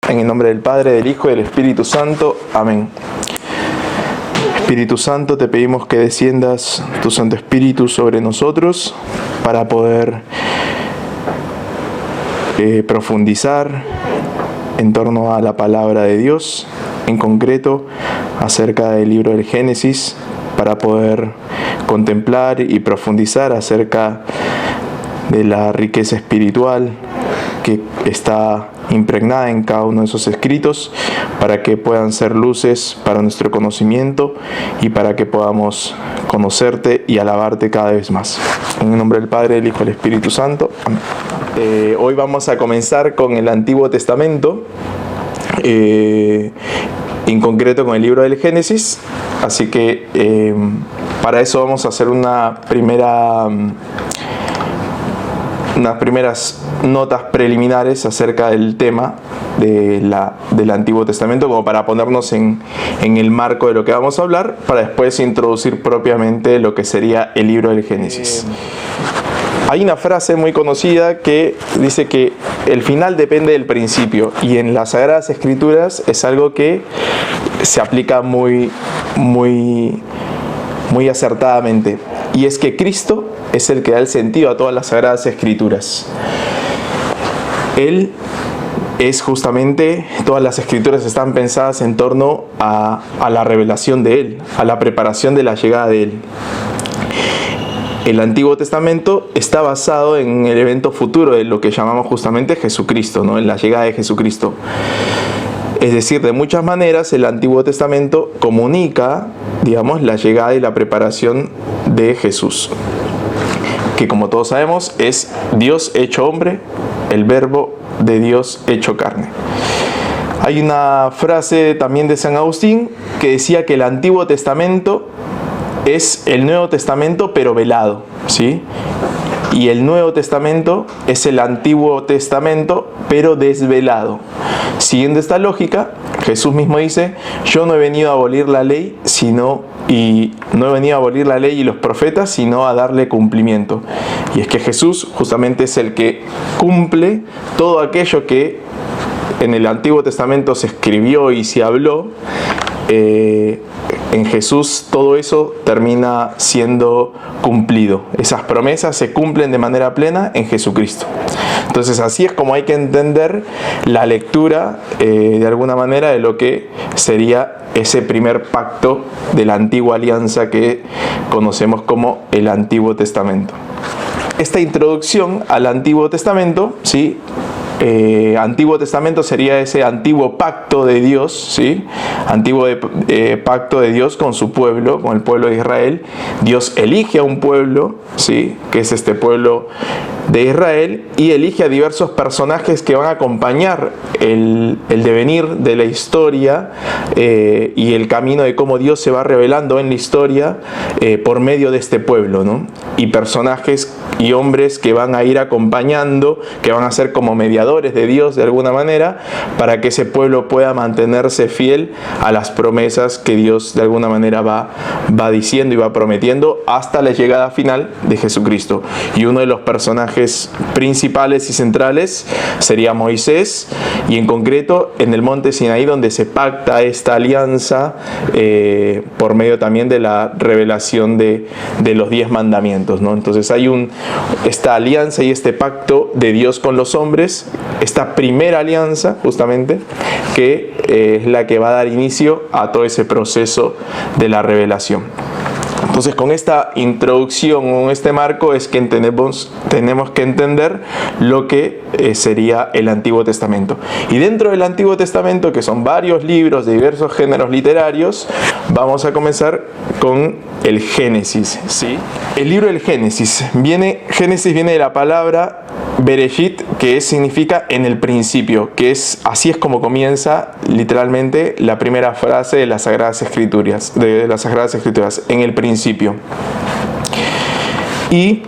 En el nombre del Padre, del Hijo y del Espíritu Santo. Amén. Espíritu Santo, te pedimos que desciendas tu Santo Espíritu sobre nosotros para poder profundizar en torno a la palabra de Dios, en concreto acerca del libro del Génesis, para poder contemplar y profundizar acerca de la riqueza espiritual que está impregnada en cada uno de esos escritos, para que puedan ser luces para nuestro conocimiento y para que podamos conocerte y alabarte cada vez más. En el nombre del Padre, del Hijo y del Espíritu Santo. Amén. Hoy vamos a comenzar con el Antiguo Testamento, en concreto con el libro del Génesis, así que para eso vamos a hacer unas primeras notas preliminares acerca del tema del Antiguo Testamento, como para ponernos en el marco de lo que vamos a hablar, para después introducir propiamente lo que sería el libro del Génesis. Hay una frase muy conocida que dice que el final depende del principio, y en las Sagradas Escrituras es algo que se aplica muy acertadamente, y es que Cristo es el que da el sentido a todas las Sagradas Escrituras. Él es justamente, todas las Escrituras están pensadas en torno a la revelación de Él, a la preparación de la llegada de Él. El Antiguo Testamento está basado en el evento futuro de lo que llamamos justamente Jesucristo, ¿no? En la llegada de Jesucristo. Es decir, de muchas maneras el Antiguo Testamento comunica, digamos, la llegada y la preparación de Jesús, que como todos sabemos es Dios hecho hombre, el verbo de Dios hecho carne. Hay una frase también de San Agustín que decía que el Antiguo Testamento es el Nuevo Testamento pero velado, ¿sí? Y el Nuevo Testamento es el Antiguo Testamento pero desvelado. Siguiendo esta lógica, Jesús mismo dice: yo no he venido a abolir la ley, no he venido a abolir la ley y los profetas, sino a darle cumplimiento. Y es que Jesús justamente es el que cumple todo aquello que en el Antiguo Testamento se escribió y se habló. En Jesús todo eso termina siendo cumplido. Esas promesas se cumplen de manera plena en Jesucristo. Entonces así es como hay que entender la lectura de alguna manera de lo que sería ese primer pacto de la antigua alianza que conocemos como el Antiguo Testamento. Esta introducción al Antiguo Testamento, ¿sí? Antiguo Testamento sería ese antiguo pacto de Dios, ¿sí? Antiguo pacto de Dios con su pueblo, con el pueblo de Israel. Dios elige a un pueblo, ¿sí? Que es este pueblo de Israel, y elige a diversos personajes que van a acompañar el devenir de la historia y el camino de cómo Dios se va revelando en la historia por medio de este pueblo, ¿no? Y personajes y hombres que van a ir acompañando, que van a ser como mediadores de Dios de alguna manera, para que ese pueblo pueda mantenerse fiel a las promesas que Dios de alguna manera va diciendo y va prometiendo hasta la llegada final de Jesucristo. Y uno de los personajes principales y centrales sería Moisés, y en concreto en el monte Sinaí, donde se pacta esta alianza por medio también de la revelación de los 10 mandamientos, ¿no? Entonces hay esta alianza y este pacto de Dios con los hombres, esta primera alianza justamente, que es la que va a dar inicio a todo ese proceso de la revelación. Entonces, con esta introducción, con este marco, es que tenemos que entender lo que sería el Antiguo Testamento. Y dentro del Antiguo Testamento, que son varios libros de diversos géneros literarios, vamos a comenzar con el Génesis, ¿sí? El libro del Génesis viene de la palabra Bereshit, que significa en el principio, así es como comienza literalmente la primera frase de las Sagradas Escrituras, en el principio. Y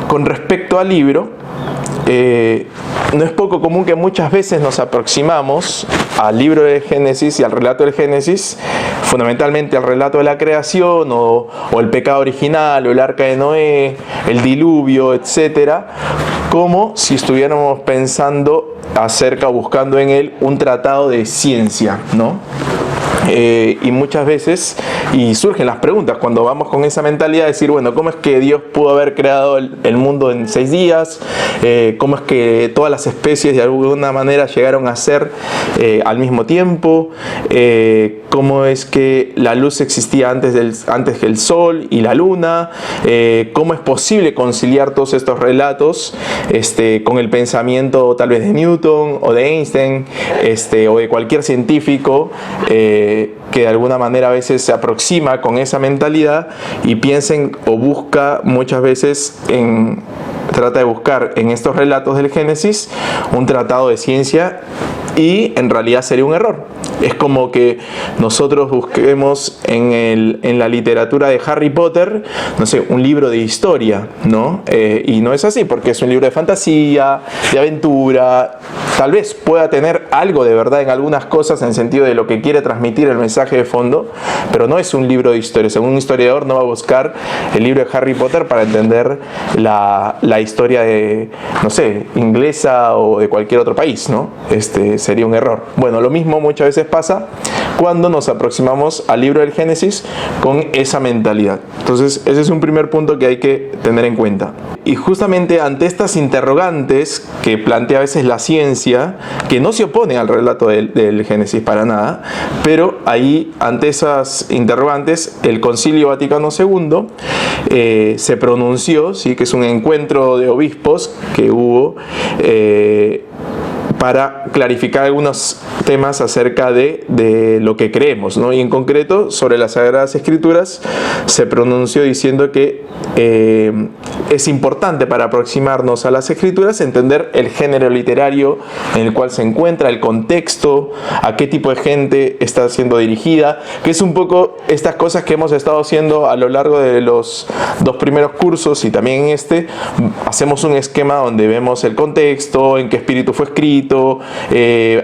con respecto al libro, no es poco común que muchas veces nos aproximamos al libro de Génesis y al relato del Génesis, fundamentalmente al relato de la creación o el pecado original o el arca de Noé, el diluvio, etcétera, como si estuviéramos pensando acerca o buscando en él un tratado de ciencia, ¿no? Y muchas veces, y surgen las preguntas cuando vamos con esa mentalidad de decir, bueno, ¿cómo es que Dios pudo haber creado el mundo en 6 días? ¿Cómo es que todas las especies de alguna manera llegaron a ser al mismo tiempo? ¿Cómo es que la luz existía antes que el sol y la luna? ¿Cómo es posible conciliar todos estos relatos con el pensamiento tal vez de Newton o de Einstein o de cualquier científico que de alguna manera a veces se aproxima con esa mentalidad y piensen o busca muchas veces trata de buscar en estos relatos del Génesis un tratado de ciencia, y en realidad sería un error. Es como que nosotros busquemos en la literatura de Harry Potter, no sé, un libro de historia, ¿no? Y no es así, porque es un libro de fantasía, de aventura. Tal vez pueda tener algo de verdad en algunas cosas en el sentido de lo que quiere transmitir el mensaje de fondo, pero no es un libro de historia. Según un historiador no va a buscar el libro de Harry Potter para entender la historia de, no sé, inglesa o de cualquier otro país, ¿no? Sería un error. Bueno, lo mismo muchas veces pasa cuando nos aproximamos al libro del Génesis con esa mentalidad. Entonces, ese es un primer punto que hay que tener en cuenta. Y justamente ante estas interrogantes que plantea a veces la ciencia, que no se oponen al relato del Génesis para nada, pero ahí, ante esas interrogantes, el Concilio Vaticano II se pronunció, ¿sí? Que es un encuentro de obispos que hubo para clarificar algunos temas acerca de lo que creemos, ¿no? Y en concreto, sobre las Sagradas Escrituras, se pronunció diciendo que es importante para aproximarnos a las Escrituras entender el género literario en el cual se encuentra, el contexto, a qué tipo de gente está siendo dirigida, que es un poco estas cosas que hemos estado haciendo a lo largo de los 2 primeros cursos, y también en hacemos un esquema donde vemos el contexto, en qué espíritu fue escrito,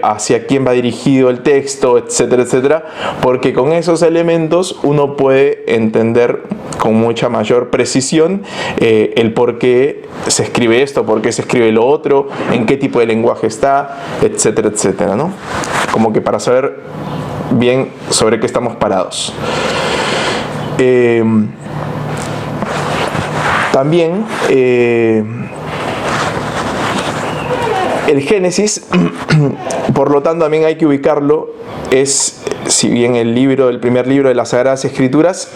hacia quién va dirigido el texto, etcétera, etcétera, porque con esos elementos uno puede entender con mucha mayor precisión el por qué se escribe esto, por qué se escribe lo otro, en qué tipo de lenguaje está, etcétera, etcétera, ¿no? Como que para saber bien sobre qué estamos parados. También el Génesis, por lo tanto, también hay que ubicarlo, si bien el primer libro de las Sagradas Escrituras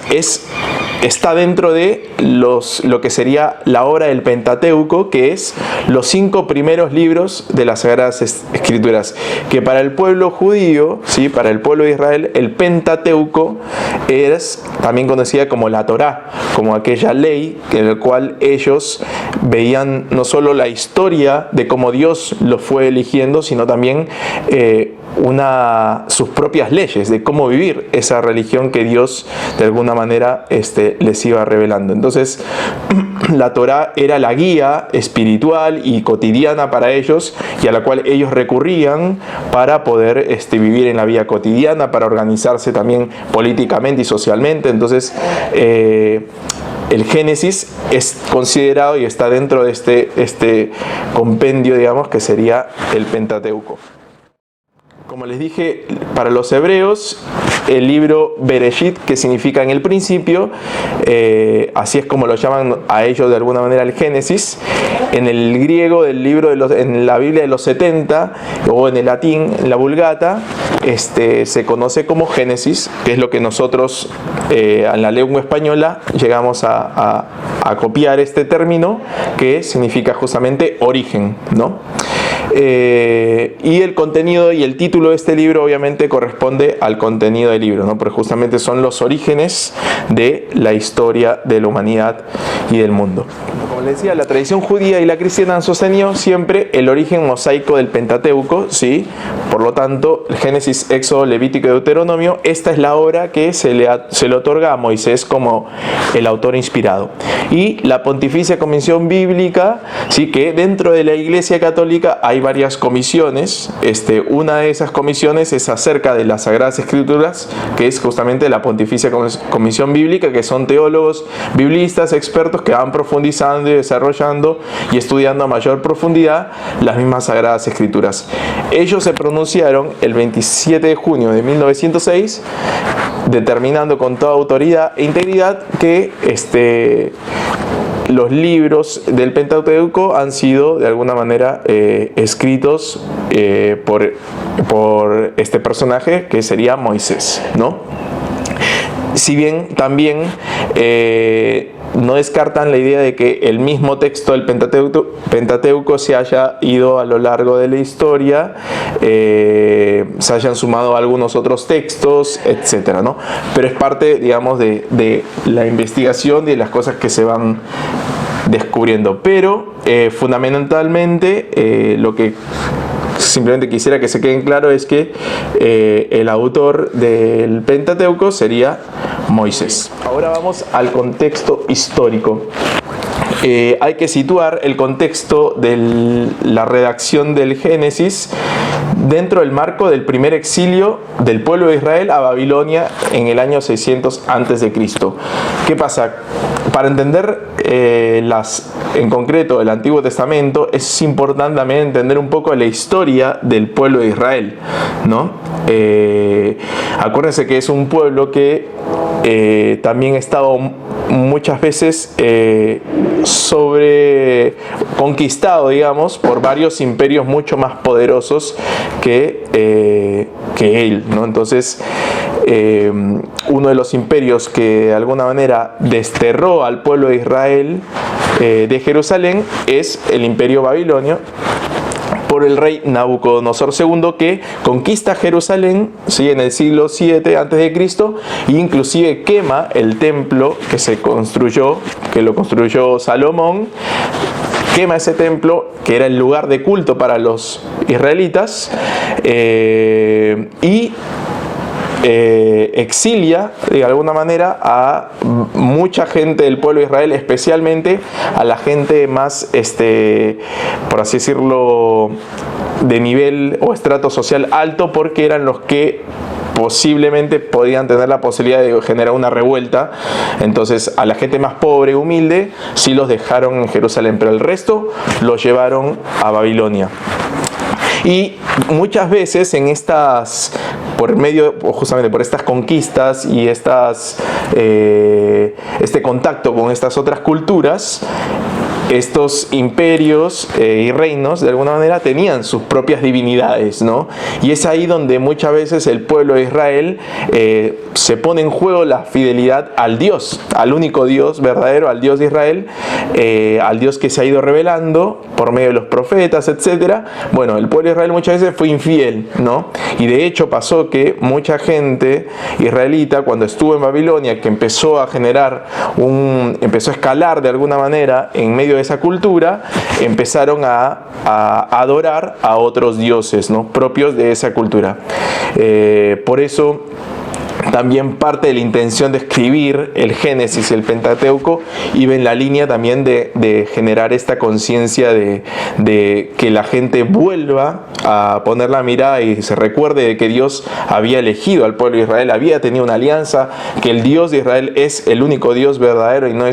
está dentro de lo que sería la obra del Pentateuco, que es los 5 primeros libros de las Sagradas Escrituras, que para el pueblo judío, ¿sí? Para el pueblo de Israel, el Pentateuco es también conocida como la Torá, como aquella ley en la cual ellos veían no solo la historia de cómo Dios los fue eligiendo, sino también sus propias leyes de cómo vivir esa religión que Dios de alguna manera les iba revelando. Entonces la Torá era la guía espiritual y cotidiana para ellos, y a la cual ellos recurrían para poder vivir en la vida cotidiana, para organizarse también políticamente y socialmente. Entonces el Génesis es considerado y está dentro de este compendio, digamos, que sería el Pentateuco. Como les dije, para los hebreos, el libro Bereshit, que significa en el principio, así es como lo llaman a ellos de alguna manera el Génesis. En el griego del libro en la Biblia de los 70, o en el latín, en la Vulgata, se conoce como Génesis, que es lo que nosotros en la lengua española llegamos a copiar este término, que significa justamente origen, ¿no? Y el contenido y el título de este libro obviamente corresponde al contenido del libro, ¿no? Porque justamente son los orígenes de la historia de la humanidad y del mundo. Como les decía, la tradición judía y la cristiana han sostenido siempre el origen mosaico del Pentateuco, ¿sí? Por lo tanto, el Génesis, Éxodo, Levítico y Deuteronomio, esta es la obra que se le otorga a Moisés como el autor inspirado. Y la Pontificia Comisión Bíblica, ¿sí? Que dentro de la Iglesia Católica hay varias comisiones. Una de esas comisiones es acerca de las Sagradas Escrituras, que es justamente la Pontificia Comisión Bíblica, que son teólogos, biblistas, expertos que van profundizando y desarrollando y estudiando a mayor profundidad las mismas Sagradas Escrituras. Ellos se pronunciaron el 27 de junio de 1906, determinando con toda autoridad e integridad que los libros del Pentateuco han sido de alguna manera escritos por este personaje que sería Moisés, ¿no? Si bien también no descartan la idea de que el mismo texto del Pentateuco se haya ido a lo largo de la historia, se hayan sumado algunos otros textos, etcétera, ¿no? Pero es parte, digamos, de la investigación, de las cosas que se van descubriendo. Pero fundamentalmente lo que simplemente quisiera que se queden claro es que el autor del Pentateuco sería Moisés. Ahora vamos al contexto histórico. Hay que situar el contexto de la redacción del Génesis dentro del marco del primer exilio del pueblo de Israel a Babilonia en el año 600 a.C. ¿Qué pasa? Para entender en concreto el Antiguo Testamento, es importante también entender un poco la historia del pueblo de Israel, ¿no? Acuérdense que es un pueblo que también ha estado muchas veces conquistado, digamos, por varios imperios mucho más poderosos que él, ¿no? Entonces, uno de los imperios que de alguna manera desterró al pueblo de Israel de Jerusalén es el imperio babilonio, por el rey Nabucodonosor II, que conquista Jerusalén, ¿sí? En el siglo 7 a.C. e inclusive quema el templo que lo construyó Salomón. Quema ese templo, que era el lugar de culto para los israelitas, y exilia de alguna manera a mucha gente del pueblo de Israel, especialmente a la gente más, por así decirlo, de nivel o estrato social alto, porque eran los que posiblemente podían tener la posibilidad de generar una revuelta. Entonces a la gente más pobre y humilde sí los dejaron en Jerusalén, pero el resto los llevaron a Babilonia. Y muchas veces justamente por estas conquistas y este contacto con estas otras culturas, estos imperios y reinos de alguna manera tenían sus propias divinidades, ¿no? Y es ahí donde muchas veces el pueblo de Israel se pone en juego la fidelidad al Dios, al único Dios verdadero, al Dios de Israel, al Dios que se ha ido revelando por medio de los profetas, etc. Bueno, el pueblo de Israel muchas veces fue infiel, ¿no? Y de hecho pasó que mucha gente israelita, cuando estuvo en Babilonia, que empezó a escalar de alguna manera en medio de esa cultura, empezaron a adorar a otros dioses, ¿no? Propios de esa cultura. Por eso también parte de la intención de escribir el Génesis y el Pentateuco iba en la línea también de generar esta conciencia de que la gente vuelva a poner la mirada y se recuerde de que Dios había elegido al pueblo de Israel, había tenido una alianza, que el Dios de Israel es el único Dios verdadero y no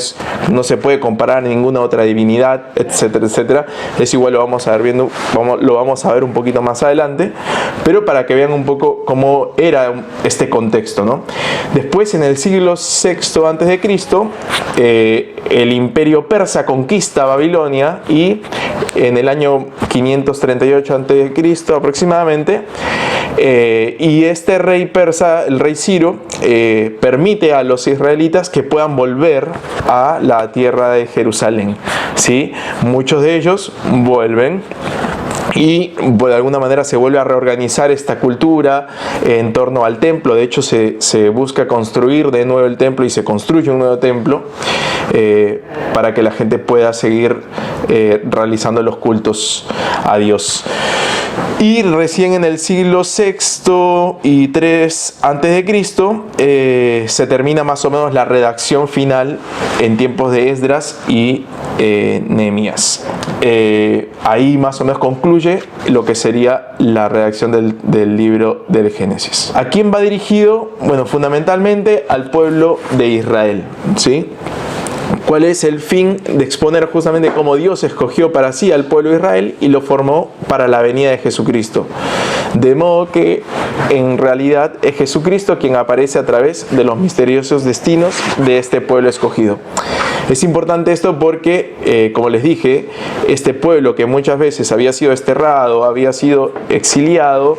se puede comparar a ninguna otra divinidad, etcétera, etcétera. Es igual, lo vamos a ver un poquito más adelante, pero para que vean un poco cómo era este contexto, ¿no? Después, en el siglo VI a.C., el imperio persa conquista Babilonia, y en el año 538 a.C. aproximadamente, y este rey persa, el rey Ciro, permite a los israelitas que puedan volver a la tierra de Jerusalén, ¿sí? Muchos de ellos vuelven. Y de alguna manera se vuelve a reorganizar esta cultura en torno al templo. De hecho se busca construir de nuevo el templo y se construye un nuevo templo para que la gente pueda seguir realizando los cultos a Dios. Y recién en el siglo VI y III a.C. Se termina más o menos la redacción final en tiempos de Esdras y Nehemías. Ahí más o menos concluye lo que sería la redacción del libro del Génesis. ¿A quién va dirigido? Bueno, fundamentalmente al pueblo de Israel, ¿sí? ¿Cuál es el fin de exponer justamente cómo Dios escogió para sí al pueblo de Israel y lo formó para la venida de Jesucristo? De modo que en realidad es Jesucristo quien aparece a través de los misteriosos destinos de este pueblo escogido. Es importante esto porque, como les dije, este pueblo que muchas veces había sido desterrado, había sido exiliado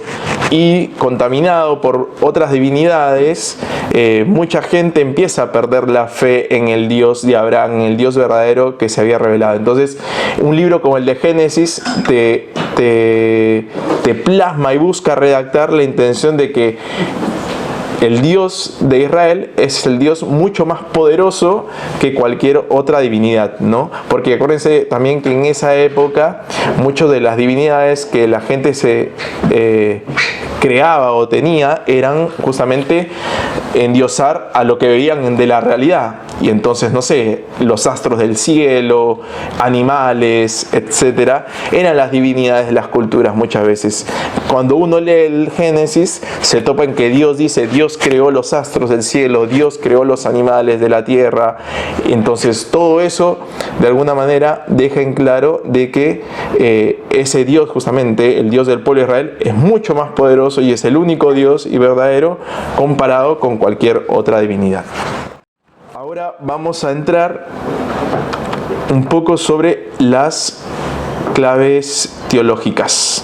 y contaminado por otras divinidades, mucha gente empieza a perder la fe en el Dios de Abraham, en el Dios verdadero que se había revelado. Entonces, un libro como el de Génesis te plasma y busca redactar la intención de que el Dios de Israel es el Dios mucho más poderoso que cualquier otra divinidad, ¿no? Porque acuérdense también que en esa época muchas de las divinidades que la gente se creaba o tenía eran justamente endiosar a lo que veían de la realidad. Y entonces, no sé, los astros del cielo, animales, etcétera, eran las divinidades de las culturas muchas veces. Cuando uno lee el Génesis, se topa en que Dios dice, Dios creó los astros del cielo, Dios creó los animales de la tierra. Y entonces, todo eso, de alguna manera, deja en claro de que ese Dios, justamente, el Dios del pueblo de Israel, es mucho más poderoso y es el único Dios y verdadero comparado con cualquier otra divinidad. Ahora vamos a entrar un poco sobre las claves teológicas.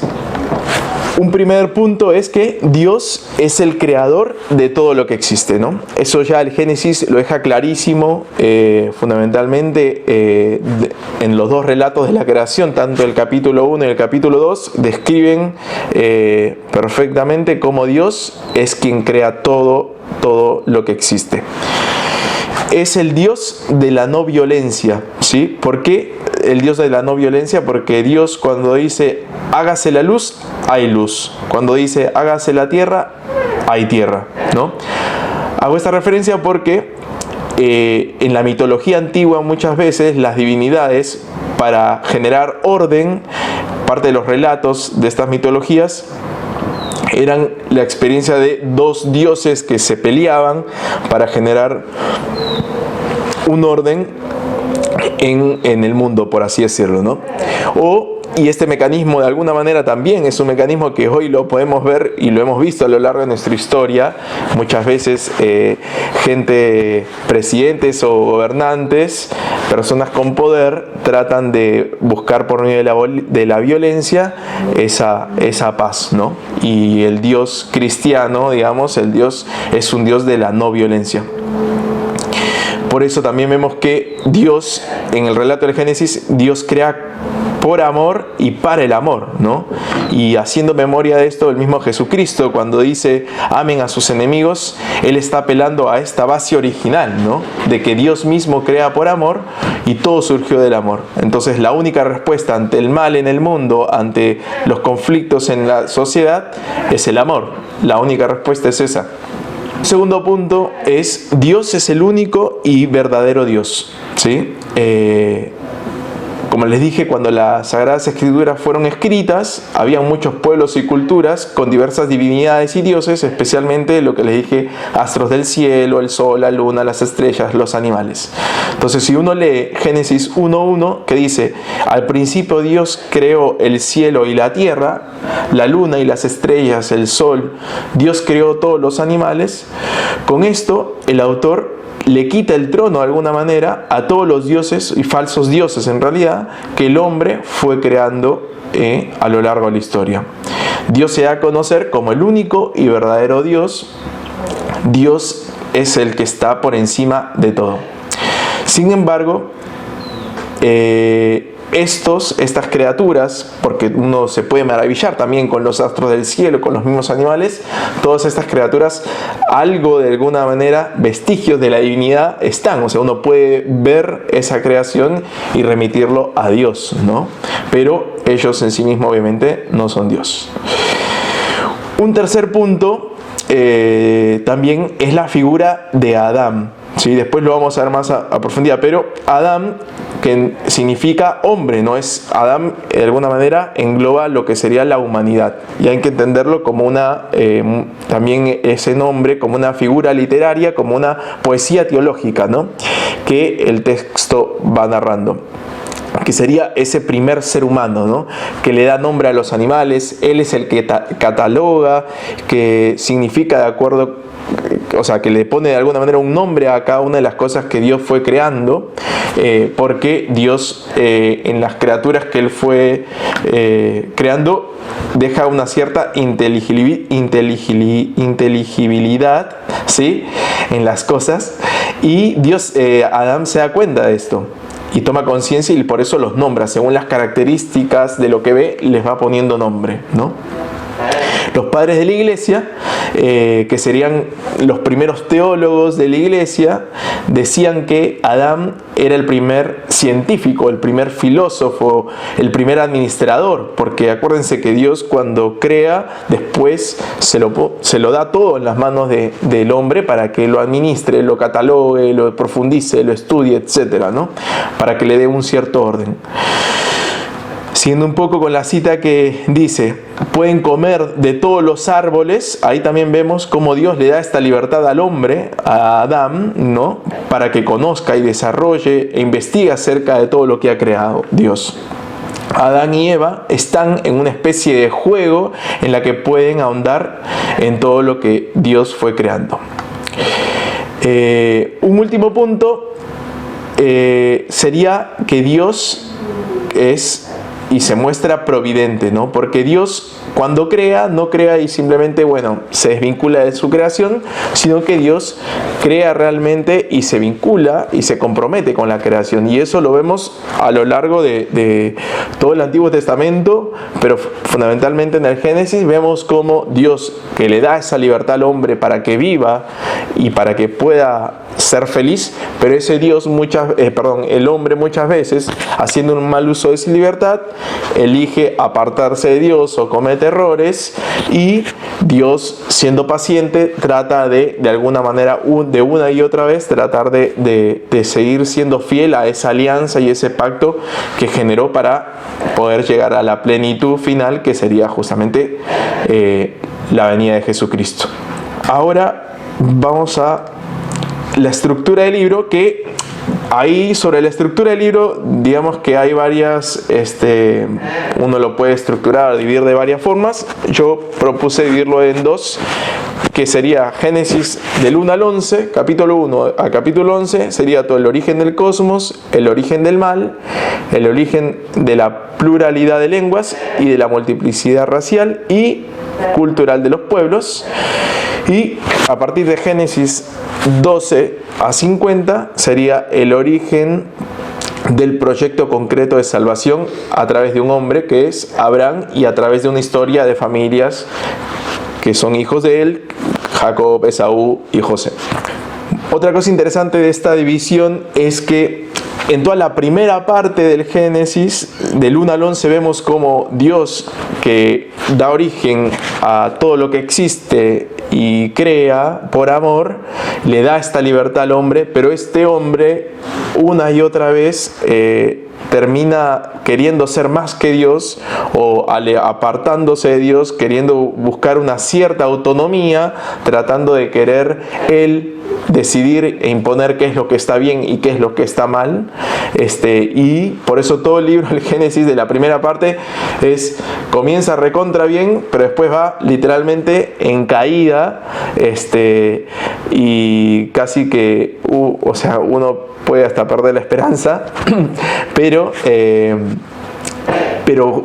Un primer punto es que Dios es el creador de todo lo que existe, ¿no? Eso ya el Génesis lo deja clarísimo, fundamentalmente en los dos relatos de la creación, tanto el capítulo 1 y el capítulo 2, describen perfectamente cómo Dios es quien crea todo lo que existe. Es el Dios de la no violencia, ¿sí? ¿Por qué el Dios de la no violencia? Porque Dios cuando dice hágase la luz, hay luz. Cuando dice hágase la tierra, hay tierra, ¿no? Hago esta referencia porque en la mitología antigua muchas veces las divinidades, para generar orden, parte de los relatos de estas mitologías eran la experiencia de dos dioses que se peleaban para generar un orden en el mundo, por así decirlo, ¿no? Y este mecanismo de alguna manera también es un mecanismo que hoy lo podemos ver y lo hemos visto a lo largo de nuestra historia. Muchas veces presidentes o gobernantes, personas con poder, tratan de buscar por medio de la violencia esa paz, ¿no? Y el Dios cristiano, digamos, el Dios es un Dios de la no violencia. Por eso también vemos que Dios, en el relato del Génesis, Dios crea por amor y para el amor, ¿no? Y haciendo memoria de esto, el mismo Jesucristo, cuando dice amen a sus enemigos, Él está apelando a esta base original, ¿no? De que Dios mismo crea por amor y todo surgió del amor. Entonces la única respuesta ante el mal en el mundo, ante los conflictos en la sociedad, es el amor. La única respuesta es esa. Segundo punto es, Dios es el único y verdadero Dios, ¿sí? Como les dije, cuando las Sagradas Escrituras fueron escritas, había muchos pueblos y culturas con diversas divinidades y dioses, especialmente lo que les dije, astros del cielo, el sol, la luna, las estrellas, los animales. Entonces, si uno lee Génesis 1:1, que dice, al principio Dios creó el cielo y la tierra, la luna y las estrellas, el sol, Dios creó todos los animales, con esto el autor le quita el trono de alguna manera a todos los dioses y falsos dioses en realidad que el hombre fue creando a lo largo de la historia. Dios se da a conocer como el único y verdadero Dios. Dios es el que está por encima de todo. Sin embargo, estas criaturas, porque uno se puede maravillar también con los astros del cielo, con los mismos animales, todas estas criaturas, algo de alguna manera, vestigios de la divinidad están. O sea, uno puede ver esa creación y remitirlo a Dios, ¿no? Pero ellos en sí mismos obviamente no son Dios. Un tercer punto también es la figura de Adán. ¿Sí? Después lo vamos a ver más a profundidad, pero Adán, que significa hombre, ¿no? Adán de alguna manera engloba lo que sería la humanidad, y hay que entenderlo como también ese nombre, como una figura literaria, como una poesía teológica, ¿no? Que el texto va narrando, que sería ese primer ser humano, ¿no? Que le da nombre a los animales. Él es el que cataloga, que significa de acuerdo, o sea, que le pone de alguna manera un nombre a cada una de las cosas que Dios fue creando, porque Dios en las criaturas que Él fue creando deja una cierta inteligibilidad, ¿sí? En las cosas, y Adán se da cuenta de esto y toma conciencia, y por eso los nombra según las características de lo que ve, les va poniendo nombre, ¿no? Los padres de la iglesia, que serían los primeros teólogos de la iglesia, decían que Adán era el primer científico, el primer filósofo, el primer administrador, porque acuérdense que Dios cuando crea, después se lo da todo en las manos del hombre para que lo administre, lo catalogue, lo profundice, lo estudie, etcétera, ¿no? Para que le dé un cierto orden. Siguiendo un poco con la cita que dice, pueden comer de todos los árboles, ahí también vemos cómo Dios le da esta libertad al hombre, a Adán, ¿no? Para que conozca y desarrolle e investigue acerca de todo lo que ha creado Dios. Adán y Eva están en una especie de juego en la que pueden ahondar en todo lo que Dios fue creando. Un último punto sería que Dios es y se muestra providente, ¿no? Porque Dios cuando crea, no crea y simplemente, se desvincula de su creación, sino que Dios crea realmente y se vincula y se compromete con la creación. Y eso lo vemos a lo largo de todo el Antiguo Testamento, pero fundamentalmente en el Génesis vemos cómo Dios, que le da esa libertad al hombre para que viva y para que pueda ser feliz, pero ese Dios el hombre muchas veces, haciendo un mal uso de esa libertad, elige apartarse de Dios o comete errores, y Dios, siendo paciente, trata de alguna manera, de una y otra vez, tratar de seguir siendo fiel a esa alianza y ese pacto que generó para poder llegar a la plenitud final, que sería justamente la venida de Jesucristo. Ahora vamos a la estructura del libro, que ahí sobre la estructura del libro, digamos que hay varias, uno lo puede estructurar, dividir de varias formas. Yo propuse dividirlo en dos, que sería Génesis del 1 al 11, capítulo 1 a capítulo 11, sería todo el origen del cosmos, el origen del mal, el origen de la pluralidad de lenguas y de la multiplicidad racial y cultural de los pueblos. Y a partir de Génesis 12 a 50 sería el origen del proyecto concreto de salvación a través de un hombre que es Abraham, y a través de una historia de familias que son hijos de él, Jacob, Esaú y José. Otra cosa interesante de esta división es que en toda la primera parte del Génesis, del 1 al 11, vemos como Dios, que da origen a todo lo que existe y crea por amor, le da esta libertad al hombre, pero este hombre una y otra vez termina queriendo ser más que Dios, o apartándose de Dios, queriendo buscar una cierta autonomía, tratando de querer él decidir e imponer qué es lo que está bien y qué es lo que está mal, y por eso todo el libro del Génesis de la primera parte comienza recontra bien, pero después va literalmente en caída, y casi que uno puede hasta perder la esperanza, pero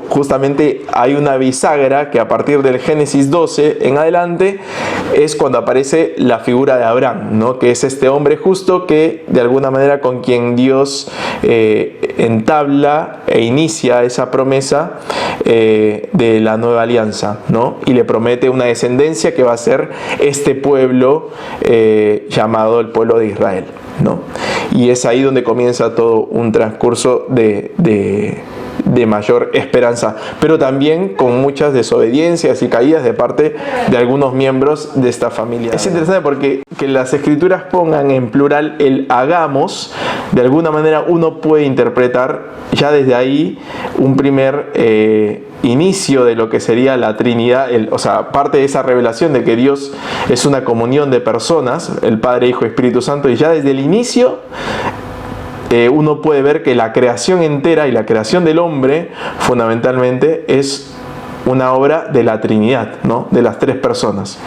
justamente hay una bisagra que a partir del Génesis 12 en adelante es cuando aparece la figura de Abraham, ¿no? Que es este hombre justo que de alguna manera con quien Dios entabla e inicia esa promesa de la nueva alianza, ¿no? Y le promete una descendencia que va a ser este pueblo llamado el pueblo de Israel, ¿no? Y es ahí donde comienza todo un transcurso de mayor esperanza, pero también con muchas desobediencias y caídas de parte de algunos miembros de esta familia. Es interesante porque que las escrituras pongan en plural el hagamos, de alguna manera uno puede interpretar ya desde ahí un primer inicio de lo que sería la Trinidad, o sea, parte de esa revelación de que Dios es una comunión de personas, el Padre, Hijo y Espíritu Santo, y ya desde el inicio uno puede ver que la creación entera y la creación del hombre fundamentalmente es una obra de la Trinidad, ¿no? De las tres personas.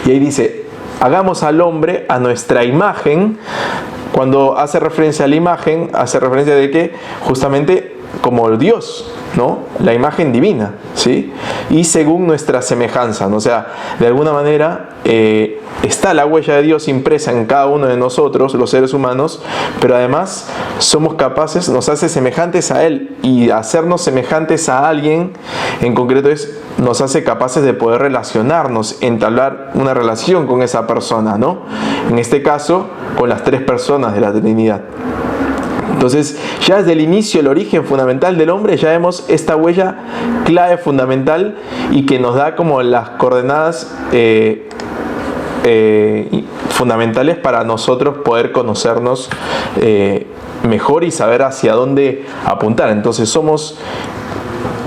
Y ahí dice, hagamos al hombre a nuestra imagen. Cuando hace referencia a la imagen, hace referencia de que justamente como Dios, ¿no? La imagen divina, ¿sí? Y según nuestra semejanza, ¿no? O sea, de alguna manera está la huella de Dios impresa en cada uno de nosotros, los seres humanos, pero además somos capaces, nos hace semejantes a Él, y hacernos semejantes a alguien en concreto nos hace capaces de poder relacionarnos, entablar una relación con esa persona, ¿no? En este caso, con las tres personas de la Trinidad. Entonces, ya desde el inicio, el origen fundamental del hombre, ya vemos esta huella clave fundamental y que nos da como las coordenadas fundamentales para nosotros poder conocernos mejor y saber hacia dónde apuntar. Entonces,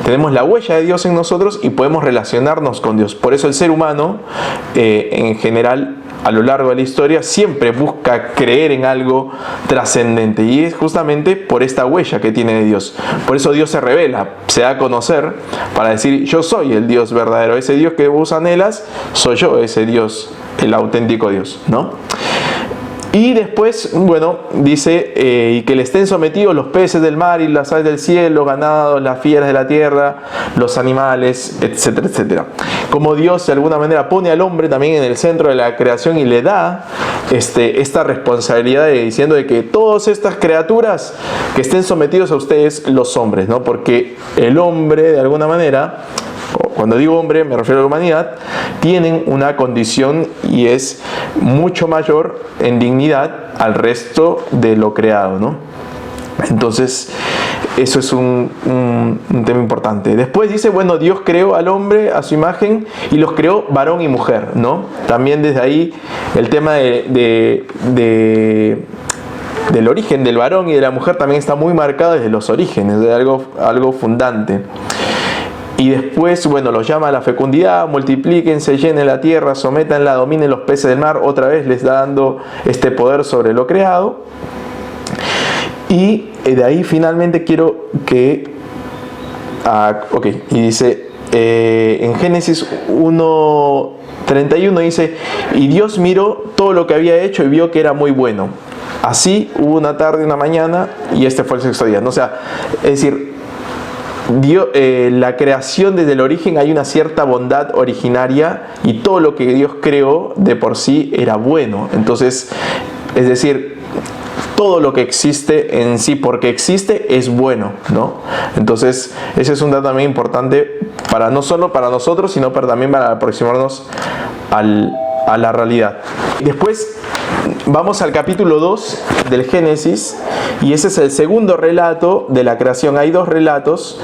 tenemos la huella de Dios en nosotros y podemos relacionarnos con Dios. Por eso el ser humano, en general, a lo largo de la historia, siempre busca creer en algo trascendente, y es justamente por esta huella que tiene de Dios. Por eso Dios se revela, se da a conocer para decir, yo soy el Dios verdadero, ese Dios que vos anhelas, soy yo ese Dios, el auténtico Dios, ¿no? Y después, bueno, dice, y que le estén sometidos los peces del mar y las aves del cielo, ganados, las fieras de la tierra, los animales, etcétera, etcétera. Como Dios de alguna manera pone al hombre también en el centro de la creación y le da esta responsabilidad diciendo de que todas estas criaturas que estén sometidos a ustedes los hombres, ¿no? Porque el hombre de alguna manera, cuando digo hombre me refiero a la humanidad, tienen una condición y es mucho mayor en dignidad al resto de lo creado, ¿no? Entonces eso es un tema importante. Después dice, bueno, Dios creó al hombre a su imagen y los creó varón y mujer, ¿no? También desde ahí el tema del origen del varón y de la mujer también está muy marcado desde los orígenes, de algo fundante. Y después, bueno, los llama a la fecundidad, multiplíquense, llenen la tierra, sométanla, dominen los peces del mar. Otra vez les da dando este poder sobre lo creado. Y de ahí finalmente quiero que... y dice, en Génesis 1:31 dice, y Dios miró todo lo que había hecho y vio que era muy bueno. Así hubo una tarde y una mañana y este fue el sexto día, ¿no? O sea, es decir, Dios, la creación desde el origen hay una cierta bondad originaria y todo lo que Dios creó de por sí era bueno. Entonces, es decir, todo lo que existe en sí, porque existe, es bueno, ¿no? Entonces, ese es un dato también importante no solo para nosotros, sino también para aproximarnos a la realidad. Después vamos al capítulo 2 del Génesis, y ese es el segundo relato de la creación. Hay dos relatos.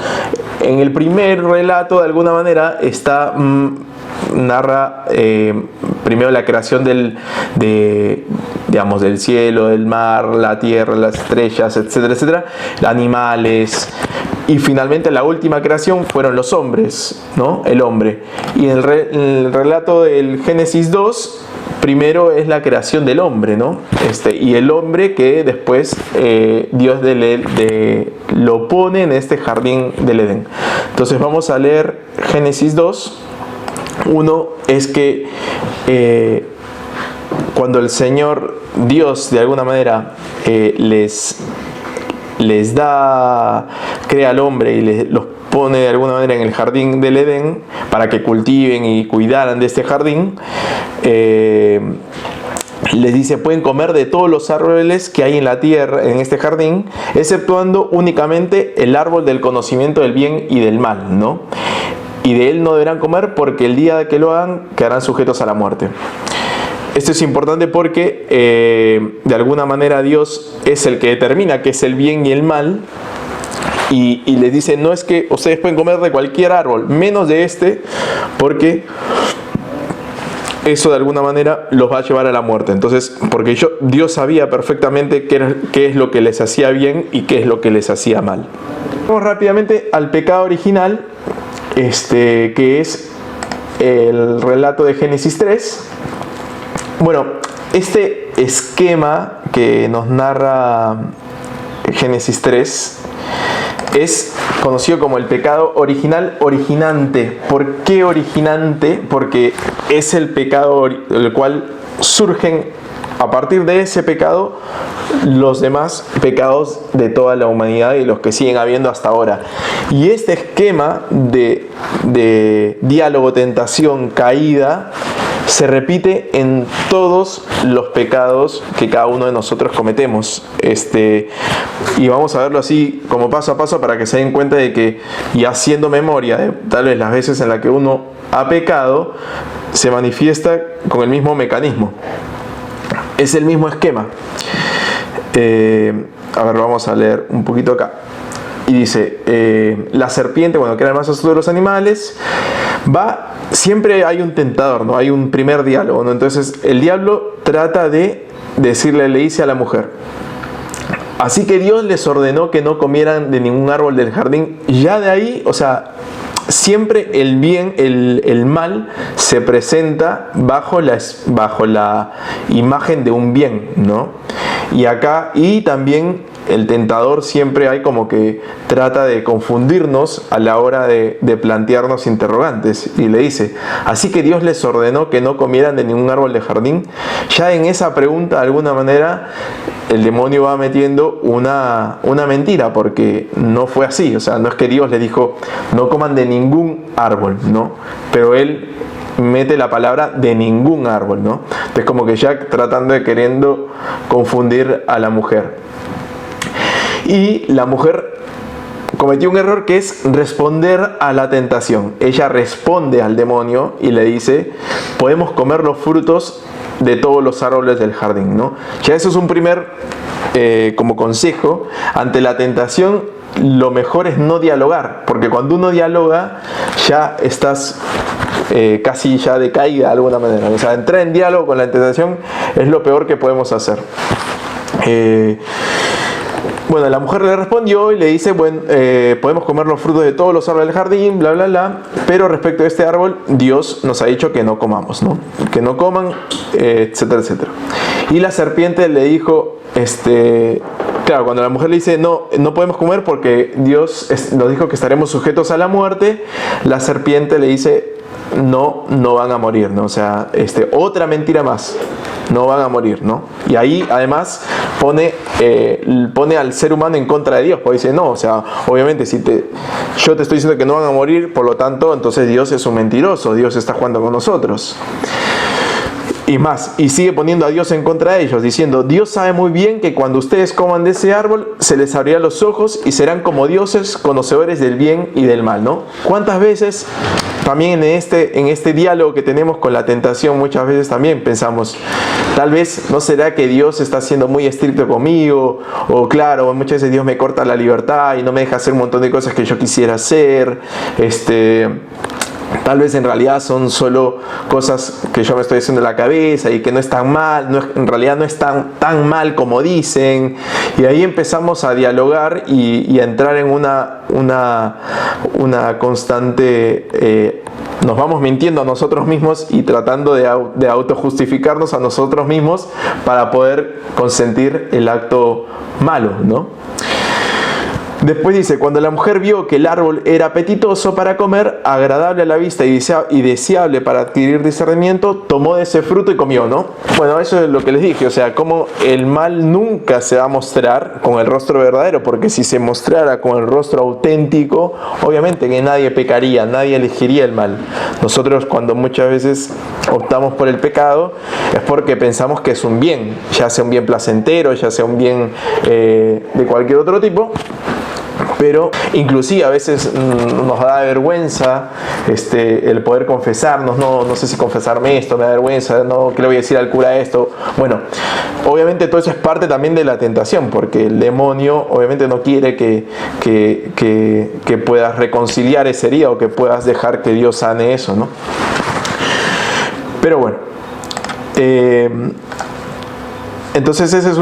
En el primer relato, de alguna manera, narra primero la creación del cielo, del mar, la tierra, las estrellas, etcétera, etcétera, animales, y finalmente la última creación fueron los hombres, ¿no? El hombre. Y en el relato del Génesis 2, primero es la creación del hombre, ¿no? Y el hombre que después Dios lo pone en este jardín del Edén. Entonces vamos a leer Génesis 2. Uno es que cuando el Señor Dios de alguna manera crea al hombre y los pone de alguna manera en el jardín del Edén para que cultiven y cuidaran de este jardín, les dice, pueden comer de todos los árboles que hay en la tierra, en este jardín, exceptuando únicamente el árbol del conocimiento del bien y del mal, ¿no? Y de él no deberán comer, porque el día que lo hagan quedarán sujetos a la muerte. Esto es importante porque de alguna manera Dios es el que determina qué es el bien y el mal, y les dice, no es que ustedes pueden comer de cualquier árbol, menos de este, porque eso de alguna manera los va a llevar a la muerte. Entonces, porque Dios sabía perfectamente qué es lo que les hacía bien y qué es lo que les hacía mal. Vamos rápidamente al pecado original, que es el relato de Génesis 3. Bueno, este esquema que nos narra Génesis 3 es conocido como el pecado original originante. ¿Por qué originante? Porque es el pecado el cual surgen a partir de ese pecado los demás pecados de toda la humanidad y los que siguen habiendo hasta ahora. Y este esquema de diálogo, tentación, caída se repite en todos los pecados que cada uno de nosotros cometemos. Y vamos a verlo así como paso a paso para que se den cuenta de que, y haciendo memoria de tal vez las veces en las que uno ha pecado, se manifiesta con el mismo mecanismo. Es el mismo esquema. A ver, vamos a leer un poquito acá. Y dice, la serpiente, que era el más astuto de los animales, siempre hay un tentador, ¿no? Hay un primer diálogo, ¿no? Entonces el diablo trata de le dice a la mujer, así que Dios les ordenó que no comieran de ningún árbol del jardín. Ya de ahí, o sea, siempre el bien, el mal se presenta bajo la imagen de un bien, ¿no? Y también el tentador siempre hay como que trata de confundirnos a la hora de plantearnos interrogantes, y le dice, así que Dios les ordenó que no comieran de ningún árbol del jardín. Ya en esa pregunta, de alguna manera, el demonio va metiendo una mentira, porque no fue así. O sea, no es que Dios les dijo no coman de ningún árbol, ¿no? Pero él mete la palabra de ningún árbol, ¿no? Entonces como que ya queriendo confundir a la mujer. Y la mujer cometió un error, que es responder a la tentación. Ella responde al demonio y le dice, podemos comer los frutos de todos los árboles del jardín, ¿no? Ya eso es un primer como consejo. Ante la tentación, lo mejor es no dialogar, porque cuando uno dialoga ya estás casi ya decaída de alguna manera. O sea, entrar en diálogo con la tentación es lo peor que podemos hacer. Bueno, la mujer le respondió y le dice, podemos comer los frutos de todos los árboles del jardín, bla, bla, bla, pero respecto a este árbol, Dios nos ha dicho que no comamos, ¿no? Que no coman, etcétera, etcétera. Y la serpiente le dijo, claro, cuando la mujer le dice, no podemos comer porque Dios nos dijo que estaremos sujetos a la muerte, la serpiente le dice, no van a morir, ¿no? O sea, otra mentira más. No van a morir, ¿no? Y ahí además pone al ser humano en contra de Dios, porque dice, no, o sea, obviamente yo te estoy diciendo que no van a morir, por lo tanto, entonces Dios es un mentiroso, Dios está jugando con nosotros. Y más, y sigue poniendo a Dios en contra de ellos, diciendo, Dios sabe muy bien que cuando ustedes coman de ese árbol, se les abrirán los ojos y serán como dioses, conocedores del bien y del mal, ¿no? ¿Cuántas veces también en este diálogo que tenemos con la tentación, muchas veces también pensamos, tal vez no será que Dios está siendo muy estricto conmigo, o claro, muchas veces Dios me corta la libertad y no me deja hacer un montón de cosas que yo quisiera hacer, tal vez en realidad son solo cosas que yo me estoy haciendo en la cabeza y que no es tan mal, en realidad no es tan mal como dicen. Y ahí empezamos a dialogar y a entrar en una constante... nos vamos mintiendo a nosotros mismos y tratando de autojustificarnos a nosotros mismos para poder consentir el acto malo, ¿no? Después dice, cuando la mujer vio que el árbol era apetitoso para comer, agradable a la vista y deseable para adquirir discernimiento, tomó de ese fruto y comió, ¿no? Bueno, eso es lo que les dije, o sea, como el mal nunca se va a mostrar con el rostro verdadero, porque si se mostrara con el rostro auténtico, obviamente que nadie pecaría, nadie elegiría el mal. Nosotros cuando muchas veces optamos por el pecado es porque pensamos que es un bien, ya sea un bien placentero, ya sea un bien de cualquier otro tipo. Pero inclusive a veces nos da vergüenza el poder confesarnos, no sé si confesarme esto, me da vergüenza, no, ¿qué le voy a decir al cura esto? Bueno, obviamente todo eso es parte también de la tentación, porque el demonio obviamente no quiere que puedas reconciliar esa herida o que puedas dejar que Dios sane eso, ¿no? Pero bueno, entonces esa es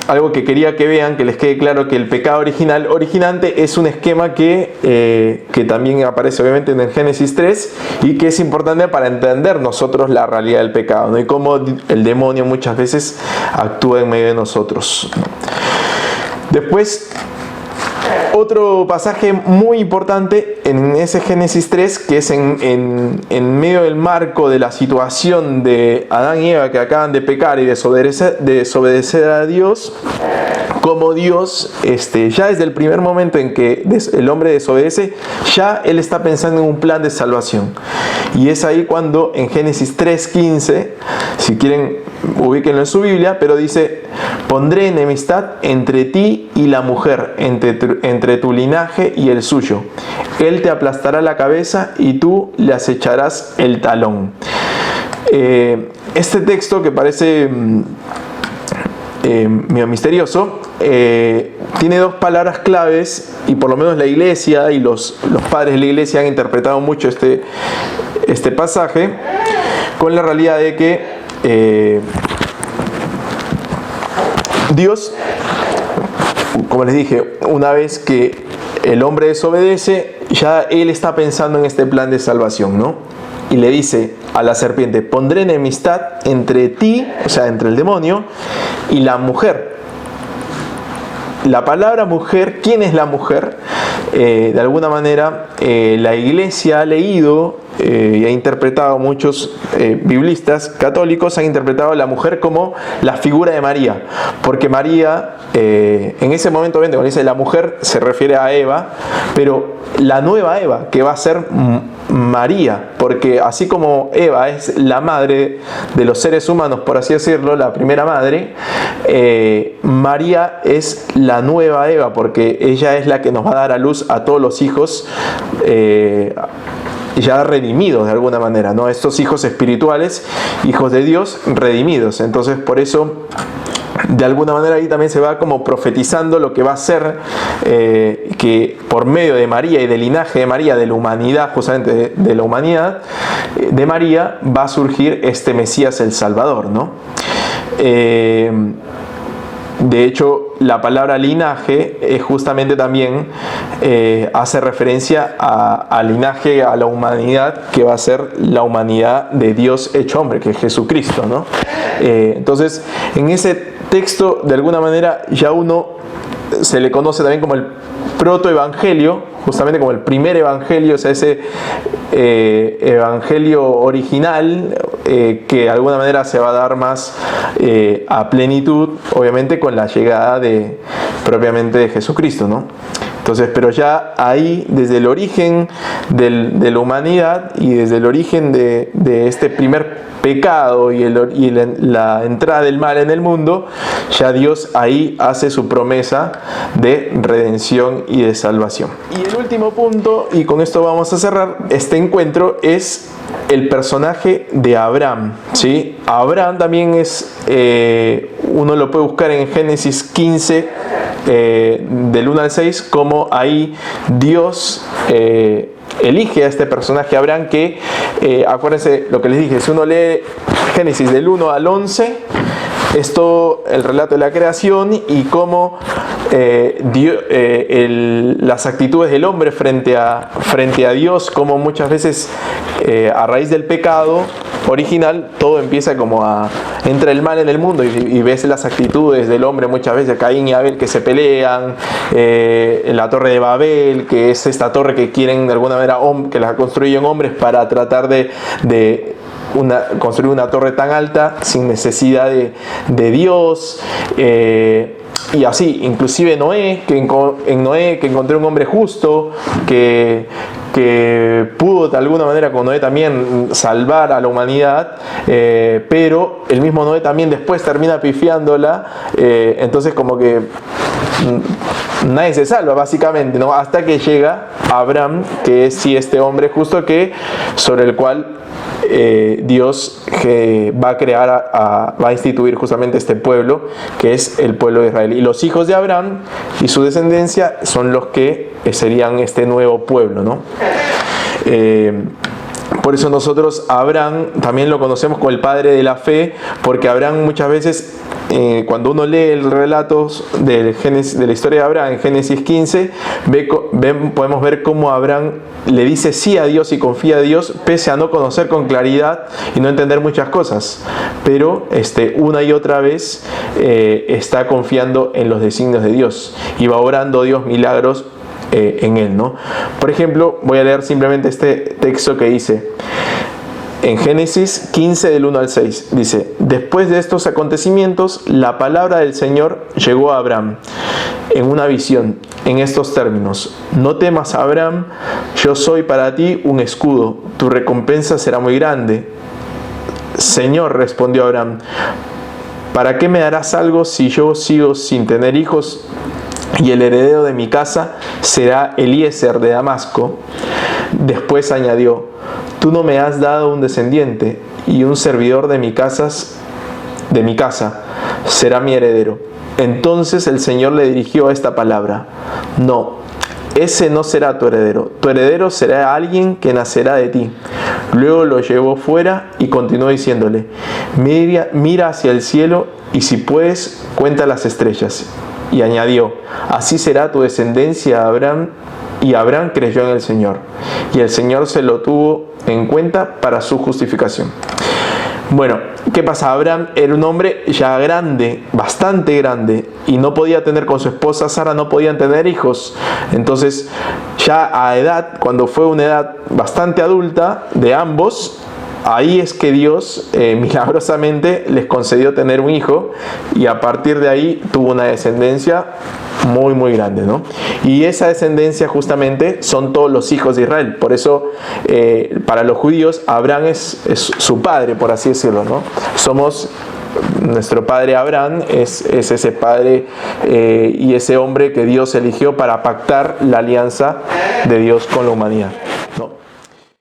algo que quería que vean, que les quede claro, que el pecado originante es un esquema que también aparece obviamente en el Génesis 3 y que es importante para entender nosotros la realidad del pecado, ¿no? Y cómo el demonio muchas veces actúa en medio de nosotros. Después, otro pasaje muy importante en ese Génesis 3, que es en medio del marco de la situación de Adán y Eva que acaban de pecar y desobedecer a Dios, como Dios, ya desde el primer momento en que el hombre desobedece, ya Él está pensando en un plan de salvación. Y es ahí cuando en Génesis 3:15, si quieren ubíquenlo en su Biblia, pero dice: pondré enemistad entre ti y la mujer, entre tu linaje y el suyo. Él te aplastará la cabeza y tú le acecharás el talón. Este texto, que parece medio misterioso, tiene dos palabras claves, y por lo menos la iglesia y los padres de la iglesia han interpretado mucho este pasaje con la realidad de que Dios, como les dije, una vez que el hombre desobedece, ya Él está pensando en este plan de salvación, ¿no? Y le dice a la serpiente: pondré enemistad entre ti, o sea, entre el demonio, y la mujer. La palabra mujer, ¿quién es la mujer? De alguna manera la iglesia ha leído y ha interpretado, muchos biblistas católicos han interpretado a la mujer como la figura de María, porque María en ese momento, cuando dice la mujer, se refiere a Eva, pero la nueva Eva, que va a ser María, porque así como Eva es la madre de los seres humanos, por así decirlo, la primera madre, María es la nueva Eva, porque ella es la que nos va a dar a luz a todos los hijos ya redimidos de alguna manera, ¿no? Estos hijos espirituales, hijos de Dios redimidos. Entonces, por eso, de alguna manera ahí también se va como profetizando lo que va a ser, que por medio de María y del linaje de María, de la humanidad, justamente de la humanidad de María, va a surgir este Mesías, el Salvador, ¿no? De hecho, la palabra linaje justamente también hace referencia al linaje, a la humanidad, que va a ser la humanidad de Dios hecho hombre, que es Jesucristo, ¿no? Entonces, en ese texto, de alguna manera, ya se le conoce también como el protoevangelio, justamente como el primer evangelio, o sea, ese evangelio original, que de alguna manera se va a dar más a plenitud, obviamente con la llegada propiamente de Jesucristo, ¿no? Entonces, pero ya ahí, desde el origen de la humanidad y desde el origen de este primer pecado y la entrada del mal en el mundo, ya Dios ahí hace su promesa de redención y de salvación. Y el último punto, y con esto vamos a cerrar este encuentro, es el personaje de Abraham, ¿sí? Abraham también es, uno lo puede buscar en Génesis 15, del 1 al 6, como ahí Dios elige a este personaje Abraham, que acuérdense lo que les dije, si uno lee Génesis del 1 al 11, es todo el relato de la creación y cómo las actitudes del hombre frente a Dios, como muchas veces a raíz del pecado original, todo empieza como entra el mal en el mundo y ves las actitudes del hombre muchas veces, Caín y Abel que se pelean, la torre de Babel, que es esta torre que quieren de alguna manera, que la construyen hombres para tratar de construir una torre tan alta sin necesidad de Dios. Y así, inclusive Noé, que encontré un hombre justo, que pudo de alguna manera con Noé también salvar a la humanidad, pero el mismo Noé también después termina pifiándola, entonces como que nadie se salva básicamente, ¿no? Hasta que llega Abraham, que es sí este hombre justo sobre el cual Dios va a crear, va a instituir justamente este pueblo, que es el pueblo de Israel. Y los hijos de Abraham y su descendencia son los que serían este nuevo pueblo, ¿no? Por eso nosotros a Abraham también lo conocemos como el padre de la fe, porque Abraham muchas veces, cuando uno lee el relato de la historia de Abraham en Génesis 15, podemos ver cómo Abraham le dice sí a Dios y confía a Dios, pese a no conocer con claridad y no entender muchas cosas, pero una y otra vez está confiando en los designios de Dios y va orando a Dios milagros en él, ¿no? Por ejemplo, voy a leer simplemente este texto que dice en Génesis 15 del 1 al 6, dice: después de estos acontecimientos, la palabra del Señor llegó a Abraham en una visión, en estos términos: no temas, Abraham, yo soy para ti un escudo, tu recompensa será muy grande. Señor, respondió Abraham, ¿para qué me darás algo si yo sigo sin tener hijos? Y el heredero de mi casa será Eliezer de Damasco. Después añadió: tú no me has dado un descendiente, y un servidor de mi casa será mi heredero. Entonces el Señor le dirigió esta palabra: no, ese no será tu heredero será alguien que nacerá de ti. Luego lo llevó fuera y continuó diciéndole: mira hacia el cielo y si puedes, cuenta las estrellas. Y añadió: así será tu descendencia, Abraham. Y Abraham creyó en el Señor, y el Señor se lo tuvo en cuenta para su justificación. Bueno, ¿qué pasa? Abraham era un hombre ya grande, bastante grande, y no podía tener con su esposa Sara, no podían tener hijos. Entonces, ya a edad, cuando fue una edad bastante adulta de ambos, ahí es que Dios milagrosamente les concedió tener un hijo, y a partir de ahí tuvo una descendencia muy muy grande, ¿no? Y esa descendencia justamente son todos los hijos de Israel. Por eso para los judíos Abraham es su padre, por así decirlo, ¿no? Nuestro padre Abraham es ese padre y ese hombre que Dios eligió para pactar la alianza de Dios con la humanidad.